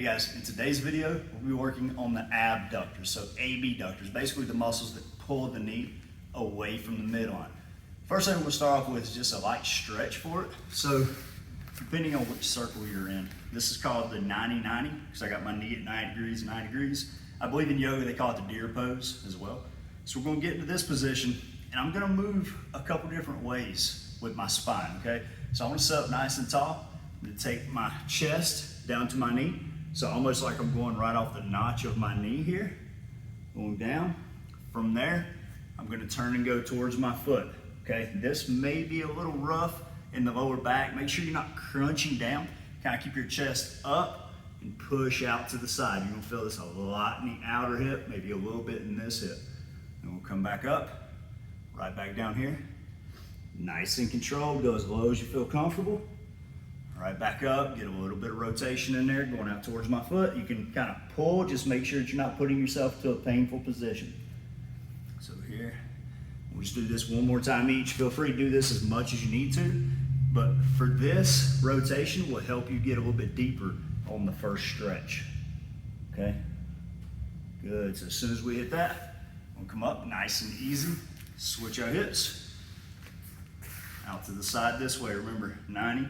Hey guys, in today's video, we'll be working on the abductors, so abductors, basically the muscles that pull the knee away from the midline. First thing we'll start off with is just a light stretch for it. So depending on which circle you're in, this is called the 90-90, because I got my knee at 90 degrees, 90 degrees. I believe in yoga they call it the deer pose as well. So we're gonna get into this position, and I'm gonna move a couple different ways with my spine, okay? So I wanna sit up nice and tall. I'm gonna take my chest down to my knee. So almost like I'm going right off the notch of my knee here, going down. From there, I'm gonna turn and go towards my foot, okay? This may be a little rough in the lower back. Make sure you're not crunching down. Kind of keep your chest up and push out to the side. You're gonna feel this a lot in the outer hip, maybe a little bit in this hip. And we'll come back up, right back down here. Nice and controlled, go as low as you feel comfortable. Right back up, get a little bit of rotation in there, going out towards my foot. You can kind of pull, just make sure that you're not putting yourself to a painful position. So here, we'll just do this one more time each. Feel free to do this as much as you need to, but for this rotation will help you get a little bit deeper on the first stretch, okay? Good, so as soon as we hit that, we'll come up nice and easy, switch our hips, out to the side this way, remember 90,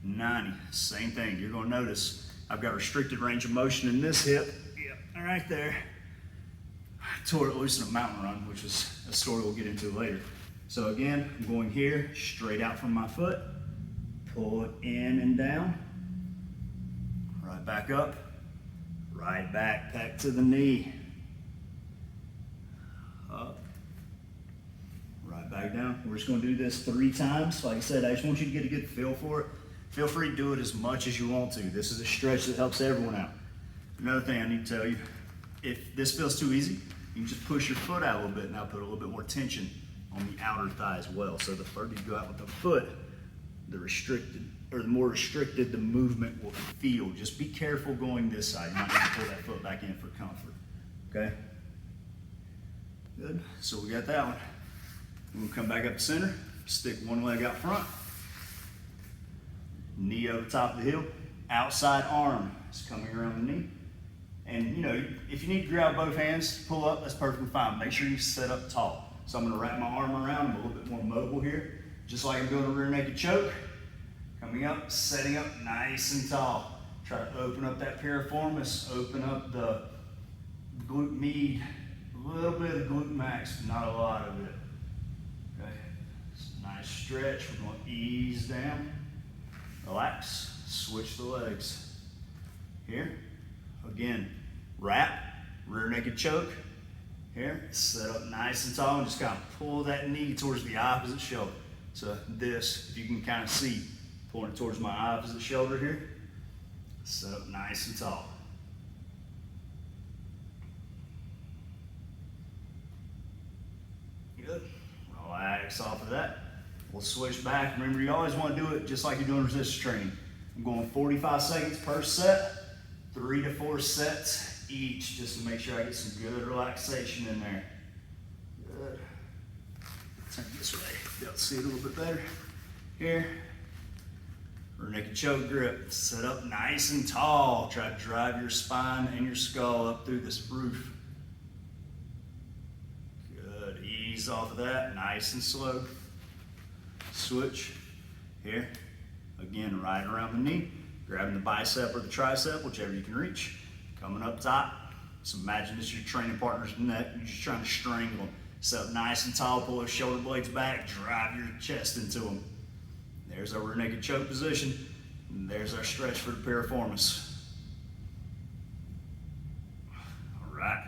90, same thing. You're gonna notice I've got restricted range of motion in this hip. Yep, right there. I tore it loose in a mountain run, which is a story we'll get into later. So again, I'm going here, straight out from my foot, pull it in and down, right back up, right back to the knee, up, right back down. We're just gonna do this 3 times. Like I said, I just want you to get a good feel for it. Feel free to do it as much as you want to. This is a stretch that helps everyone out. Another thing I need to tell you, if this feels too easy, you can just push your foot out a little bit and I'll put a little bit more tension on the outer thigh as well. So the further you go out with the foot, the more restricted the movement will feel. Just be careful going this side. You might need to pull that foot back in for comfort, okay? Good, so we got that one. We'll come back up the center, stick one leg out front, knee over top of the heel, outside arm is coming around the knee. And you know, if you need to grab both hands, pull up, that's perfectly fine. Make sure you set up tall. So I'm gonna wrap my arm around, I'm a little bit more mobile here, just like I'm doing a rear naked choke. Coming up, setting up nice and tall. Try to open up that piriformis, open up the glute med, a little bit of glute max, not a lot of it. Okay, nice stretch, we're gonna ease down. Relax, switch the legs. Here, again, wrap, rear naked choke. Here, set up nice and tall and just kind of pull that knee towards the opposite shoulder. So this, if you can kind of see, pulling it towards my opposite shoulder here. Set up nice and tall. Good, relax off of that. We'll switch back. Remember, you always want to do it just like you're doing resistance training. I'm going 45 seconds per set, 3 to 4 sets each, just to make sure I get some good relaxation in there. Good. Turn this way, be able to see it a little bit better. Here, rear naked choke grip. Set up nice and tall. Try to drive your spine and your skull up through this roof. Good, ease off of that, nice and slow. Switch here, again right around the knee, grabbing the bicep or the tricep, whichever you can reach, coming up top. So imagine this is your training partner's neck, you're just trying to strangle them. Set up nice and tall, pull those shoulder blades back, drive your chest into them. There's our rear naked choke position, and there's our stretch for the piriformis. All right,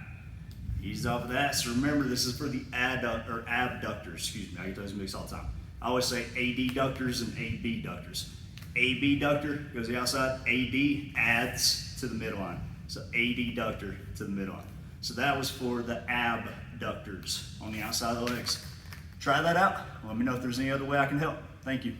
ease off of that. So remember, this is for the abductors, excuse me, I get those mixed all the time. I always say adductors and abductors. Abductor goes the outside, AD adds to the midline. So adductor to the midline. So that was for the abductors on the outside of the legs. Try that out. Let me know if there's any other way I can help. Thank you.